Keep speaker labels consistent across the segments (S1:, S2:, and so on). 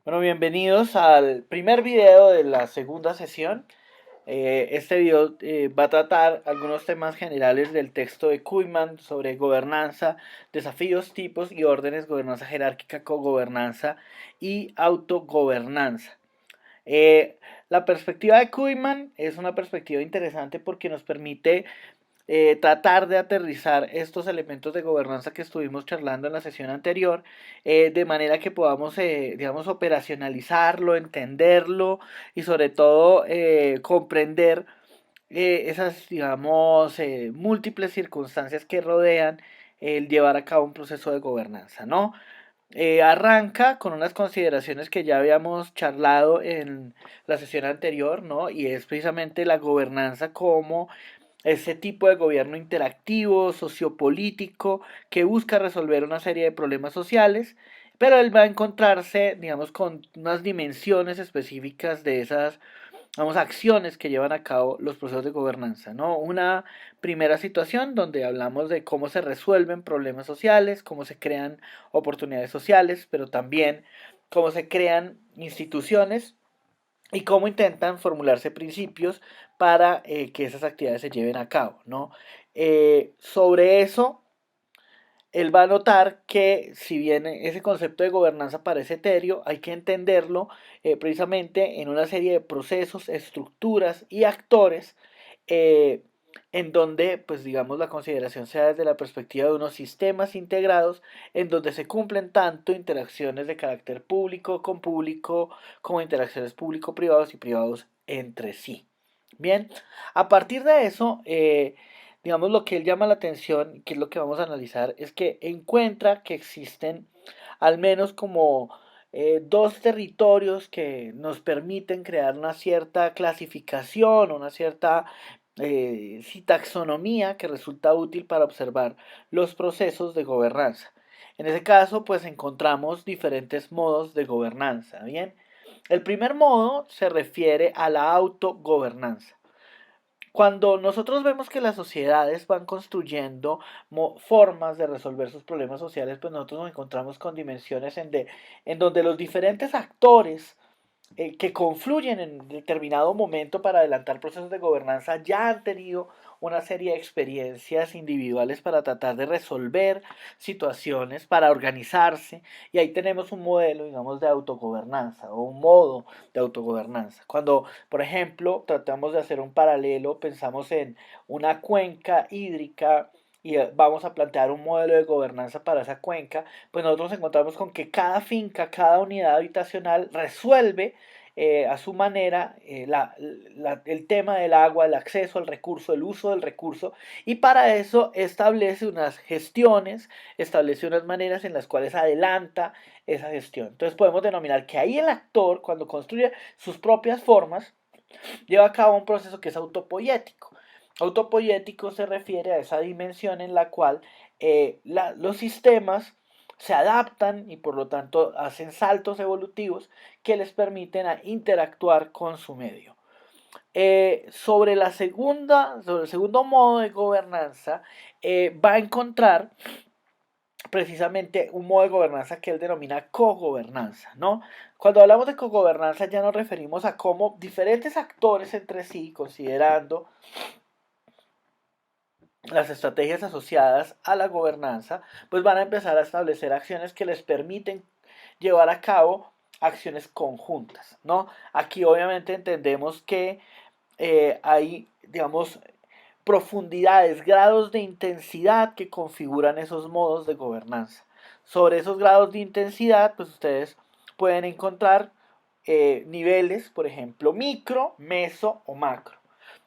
S1: Bueno, bienvenidos al primer video de la segunda sesión. Este video va a tratar algunos temas generales del texto de Kuhlman sobre gobernanza, desafíos, tipos y órdenes, gobernanza jerárquica, cogobernanza y autogobernanza. Eh, la perspectiva de Kuhlman es una perspectiva interesante porque nos permite tratar de aterrizar estos elementos de gobernanza que estuvimos charlando en la sesión anterior, de manera que podamos, digamos, operacionalizarlo, entenderlo y sobre todo comprender esas, digamos, múltiples circunstancias que rodean el llevar a cabo un proceso de gobernanza, ¿no? Arranca con unas consideraciones que ya habíamos charlado en la sesión anterior, ¿no? Y es precisamente la gobernanza como ese tipo de gobierno interactivo, sociopolítico, que busca resolver una serie de problemas sociales, pero él va a encontrarse, digamos, con unas dimensiones específicas de esas, vamos, acciones que llevan a cabo los procesos de gobernanza, ¿no? Una primera situación donde hablamos de cómo se resuelven problemas sociales, cómo se crean oportunidades sociales, pero también cómo se crean instituciones y cómo intentan formularse principios para que esas actividades se lleven a cabo, ¿no? Sobre eso, él va a notar que si bien ese concepto de gobernanza parece etéreo, hay que entenderlo precisamente en una serie de procesos, estructuras y actores eh, en donde, pues digamos, la consideración sea desde la perspectiva de unos sistemas integrados en donde se cumplen tanto interacciones de carácter público con público como interacciones público-privados y privados entre sí. Bien, a partir de eso, digamos, lo que él llama la atención, que es lo que vamos a analizar, es que encuentra que existen al menos como dos territorios que nos permiten crear una cierta clasificación, una cierta taxonomía que resulta útil para observar los procesos de gobernanza. En ese caso, pues encontramos diferentes modos de gobernanza, ¿bien? El primer modo se refiere a la autogobernanza. Cuando nosotros vemos que las sociedades van construyendo formas de resolver sus problemas sociales, pues nosotros nos encontramos con dimensiones en donde los diferentes actores que confluyen en determinado momento para adelantar procesos de gobernanza ya han tenido una serie de experiencias individuales para tratar de resolver situaciones, para organizarse, y ahí tenemos un modelo, digamos, de autogobernanza o un modo de autogobernanza. Cuando, por ejemplo, tratamos de hacer un paralelo, pensamos en una cuenca hídrica y vamos a plantear un modelo de gobernanza para esa cuenca, pues nosotros nos encontramos con que cada finca, cada unidad habitacional resuelve a su manera el tema del agua, el acceso al recurso, el uso del recurso, y para eso establece unas gestiones, establece unas maneras en las cuales adelanta esa gestión. Entonces podemos denominar que ahí el actor, cuando construye sus propias formas, lleva a cabo un proceso que es autopoyético. Autopoyético se refiere a esa dimensión en la cual los sistemas se adaptan y por lo tanto hacen saltos evolutivos que les permiten a interactuar con su medio. Sobre el segundo modo de gobernanza, va a encontrar precisamente un modo de gobernanza que él denomina cogobernanza, ¿no? Cuando hablamos de cogobernanza ya nos referimos a cómo diferentes actores entre sí, considerando las estrategias asociadas a la gobernanza, pues van a empezar a establecer acciones que les permiten llevar a cabo acciones conjuntas, ¿no? Aquí obviamente entendemos que hay, digamos, profundidades, grados de intensidad que configuran esos modos de gobernanza. Sobre esos grados de intensidad, pues ustedes pueden encontrar niveles, por ejemplo, micro, meso o macro.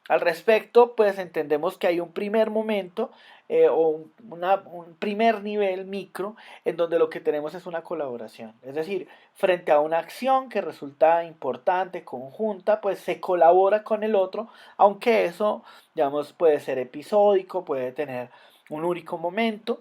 S1: Al respecto, pues entendemos que hay un primer momento un primer nivel micro en donde lo que tenemos es una colaboración. Es decir, frente a una acción que resulta importante, conjunta, pues se colabora con el otro, aunque eso, digamos, puede ser episódico, puede tener un único momento,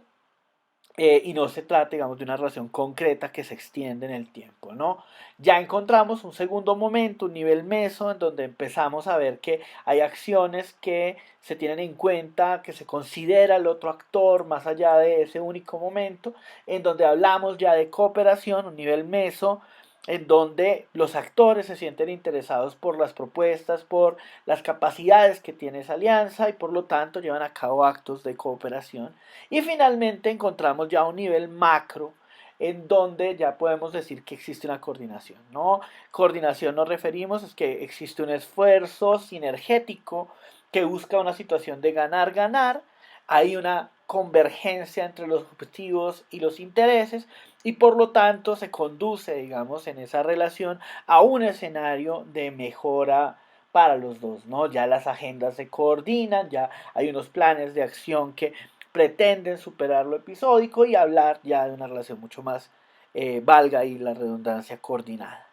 S1: y no se trata, digamos, de una relación concreta que se extiende en el tiempo, ¿no? Ya encontramos un segundo momento, un nivel meso, en donde empezamos a ver que hay acciones que se tienen en cuenta, que se considera el otro actor más allá de ese único momento, en donde hablamos ya de cooperación, un nivel meso, en donde los actores se sienten interesados por las propuestas, por las capacidades que tiene esa alianza y por lo tanto llevan a cabo actos de cooperación. Y finalmente encontramos ya un nivel macro en donde ya podemos decir que existe una coordinación, ¿no? Coordinación nos referimos es que existe un esfuerzo sinergético que busca una situación de ganar-ganar, hay una convergencia entre los objetivos y los intereses y por lo tanto se conduce, digamos, en esa relación a un escenario de mejora para los dos, ¿no? Ya las agendas se coordinan, ya hay unos planes de acción que pretenden superar lo episódico y hablar ya de una relación mucho más, valga ahí la redundancia, coordinada.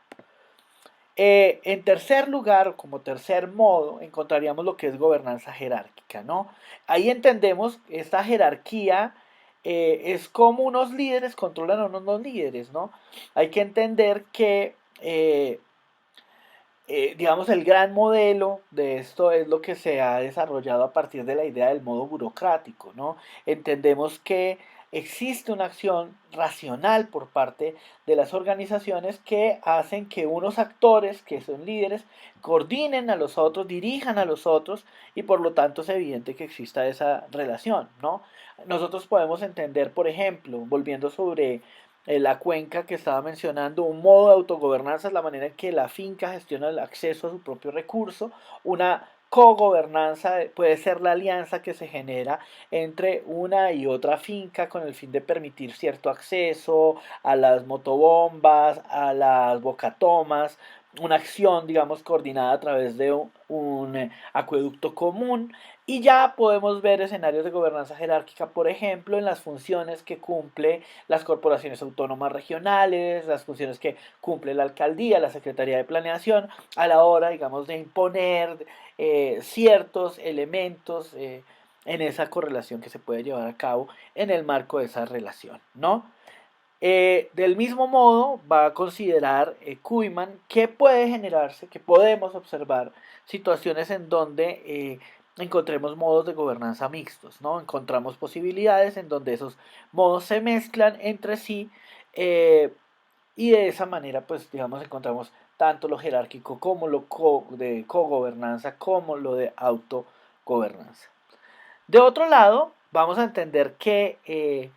S1: En tercer lugar, o como tercer modo, encontraríamos lo que es gobernanza jerárquica, ¿no? Ahí entendemos esta jerarquía es como unos líderes controlan a unos líderes, ¿no? Hay que entender que, digamos, el gran modelo de esto es lo que se ha desarrollado a partir de la idea del modo burocrático, ¿no? Entendemos que existe una acción racional por parte de las organizaciones que hacen que unos actores, que son líderes, coordinen a los otros, dirijan a los otros y por lo tanto es evidente que exista esa relación, ¿no? Nosotros podemos entender, por ejemplo, volviendo sobre la cuenca que estaba mencionando, un modo de autogobernanza es la manera en que la finca gestiona el acceso a su propio recurso, una cogobernanza puede ser la alianza que se genera entre una y otra finca con el fin de permitir cierto acceso a las motobombas, a las bocatomas, una acción, digamos, coordinada a través de un acueducto común. Y ya podemos ver escenarios de gobernanza jerárquica, por ejemplo, en las funciones que cumple las corporaciones autónomas regionales, las funciones que cumple la alcaldía, la Secretaría de Planeación, a la hora, digamos, de imponer ciertos elementos en esa correlación que se puede llevar a cabo en el marco de esa relación, ¿no? Del mismo modo, va a considerar Kuhlman que puede generarse, que podemos observar situaciones en donde encontremos modos de gobernanza mixtos, ¿no? Encontramos posibilidades en donde esos modos se mezclan entre sí eh, y de esa manera, pues, digamos, encontramos tanto lo jerárquico como lo de cogobernanza como lo de autogobernanza. De otro lado, vamos a entender que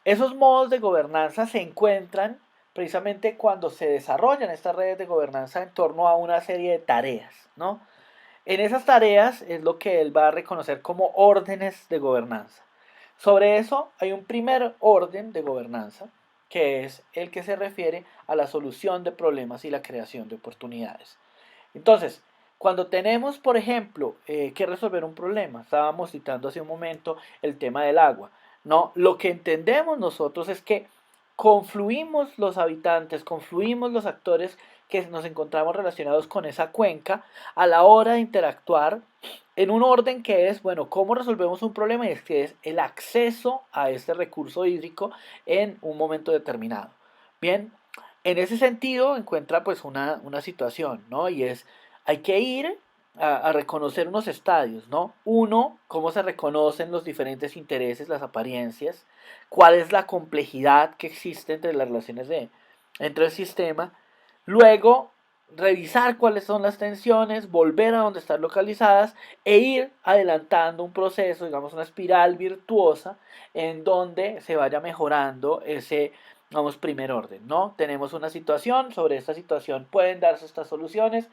S1: esos modos de gobernanza se encuentran precisamente cuando se desarrollan estas redes de gobernanza en torno a una serie de tareas, ¿no? En esas tareas es lo que él va a reconocer como órdenes de gobernanza. Sobre eso hay un primer orden de gobernanza, que es el que se refiere a la solución de problemas y la creación de oportunidades. Entonces, cuando tenemos, por ejemplo, que resolver un problema, estábamos citando hace un momento el tema del agua, ¿no? Lo que entendemos nosotros es que confluimos los habitantes, confluimos los actores que nos encontramos relacionados con esa cuenca a la hora de interactuar en un orden que es, bueno, ¿cómo resolvemos un problema? Y es que es el acceso a este recurso hídrico en un momento determinado. Bien, en ese sentido encuentra pues una situación, ¿no? Y es, hay que ir a reconocer unos estadios, ¿no? Uno, cómo se reconocen los diferentes intereses, las apariencias, cuál es la complejidad que existe entre las relaciones entre el sistema. Luego, revisar cuáles son las tensiones, volver a donde están localizadas e ir adelantando un proceso, digamos una espiral virtuosa en donde se vaya mejorando ese, vamos, primer orden, ¿no? Tenemos una situación, sobre esta situación pueden darse estas soluciones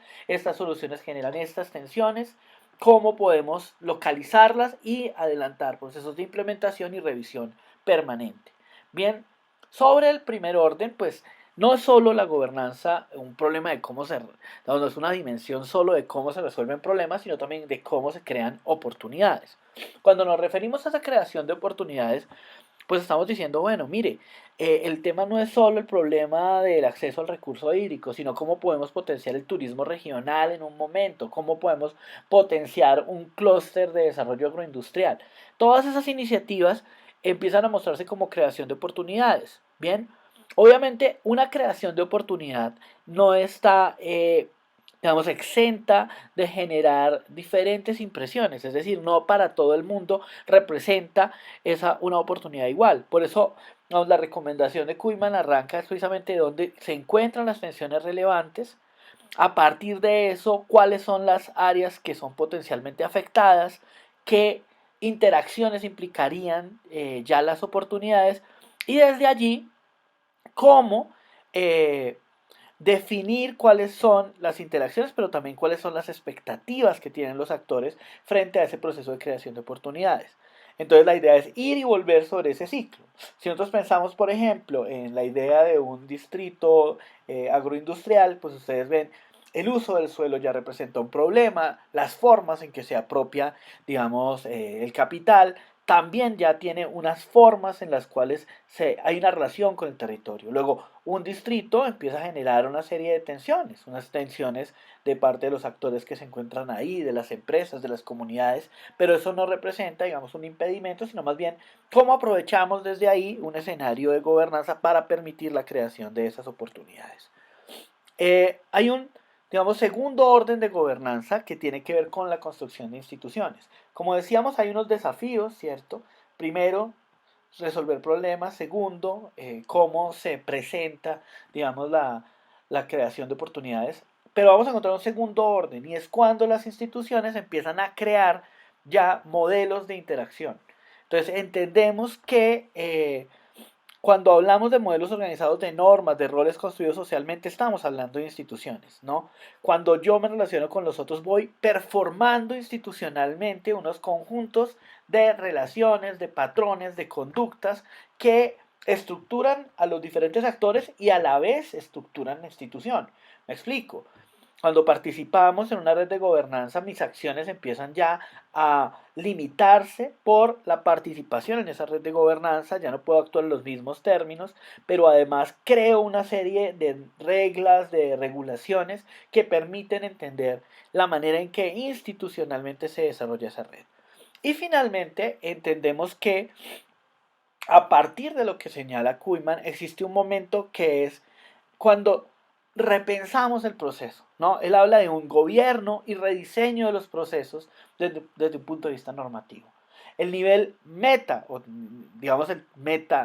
S1: generan estas tensiones, cómo podemos localizarlas y adelantar procesos de implementación y revisión permanente. Bien, sobre el primer orden, pues no es solo la gobernanza un problema de cómo se, no es una dimensión solo de cómo se resuelven problemas, sino también de cómo se crean oportunidades. Cuando nos referimos a esa creación de oportunidades, pues estamos diciendo, bueno, mire, el tema no es solo el problema del acceso al recurso hídrico, sino cómo podemos potenciar el turismo regional en un momento, cómo podemos potenciar un clúster de desarrollo agroindustrial. Todas esas iniciativas empiezan a mostrarse como creación de oportunidades. Bien, obviamente una creación de oportunidad no está digamos, exenta de generar diferentes impresiones, es decir, no para todo el mundo representa esa una oportunidad igual. Por eso No, la recomendación de Kuhlman arranca precisamente de donde se encuentran las tensiones relevantes. A partir de eso, cuáles son las áreas que son potencialmente afectadas, qué interacciones implicarían ya las oportunidades y desde allí cómo eh, definir cuáles son las interacciones, pero también cuáles son las expectativas que tienen los actores frente a ese proceso de creación de oportunidades. Entonces la idea es ir y volver sobre ese ciclo. Si nosotros pensamos, por ejemplo, en la idea de un distrito agroindustrial, pues ustedes ven, el uso del suelo ya representa un problema, las formas en que se apropia, digamos, el capital, también ya tiene unas formas en las cuales hay una relación con el territorio. Luego, un distrito empieza a generar una serie de tensiones, unas tensiones de parte de los actores que se encuentran ahí, de las empresas, de las comunidades, pero eso no representa, digamos, un impedimento, sino más bien cómo aprovechamos desde ahí un escenario de gobernanza para permitir la creación de esas oportunidades. Hay un, digamos, segundo orden de gobernanza que tiene que ver con la construcción de instituciones. Como decíamos, hay unos desafíos, ¿cierto? Primero, resolver problemas. Segundo, cómo se presenta, digamos, la creación de oportunidades. Pero vamos a encontrar un segundo orden y es cuando las instituciones empiezan a crear ya modelos de interacción. Entonces entendemos que cuando hablamos de modelos organizados de normas, de roles construidos socialmente, estamos hablando de instituciones, ¿no? Cuando yo me relaciono con los otros, voy performando institucionalmente unos conjuntos de relaciones, de patrones, de conductas que estructuran a los diferentes actores y a la vez estructuran la institución. Me explico. Cuando participamos en una red de gobernanza, mis acciones empiezan ya a limitarse por la participación en esa red de gobernanza, ya no puedo actuar en los mismos términos, pero además creo una serie de reglas, de regulaciones que permiten entender la manera en que institucionalmente se desarrolla esa red. Y finalmente entendemos que a partir de lo que señala Kuhlman, existe un momento que es cuando repensamos el proceso, ¿no? Él habla de un gobierno y rediseño de los procesos desde un punto de vista normativo. El nivel meta, o digamos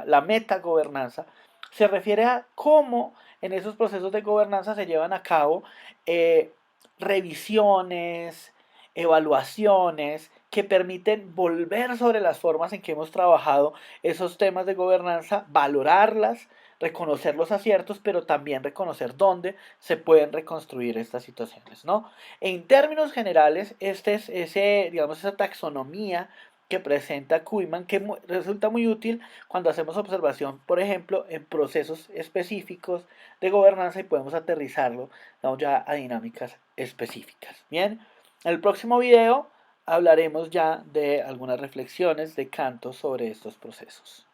S1: la metagobernanza, se refiere a cómo en esos procesos de gobernanza se llevan a cabo eh, revisiones, evaluaciones que permiten volver sobre las formas en que hemos trabajado esos temas de gobernanza, valorarlas, reconocer los aciertos, pero también reconocer dónde se pueden reconstruir estas situaciones, ¿no? En términos generales, digamos, esa taxonomía que presenta Kuhlman, que resulta muy útil cuando hacemos observación, por ejemplo, en procesos específicos de gobernanza y podemos aterrizarlo, digamos, ya a dinámicas específicas. Bien, en el próximo video hablaremos ya de algunas reflexiones de Canto sobre estos procesos.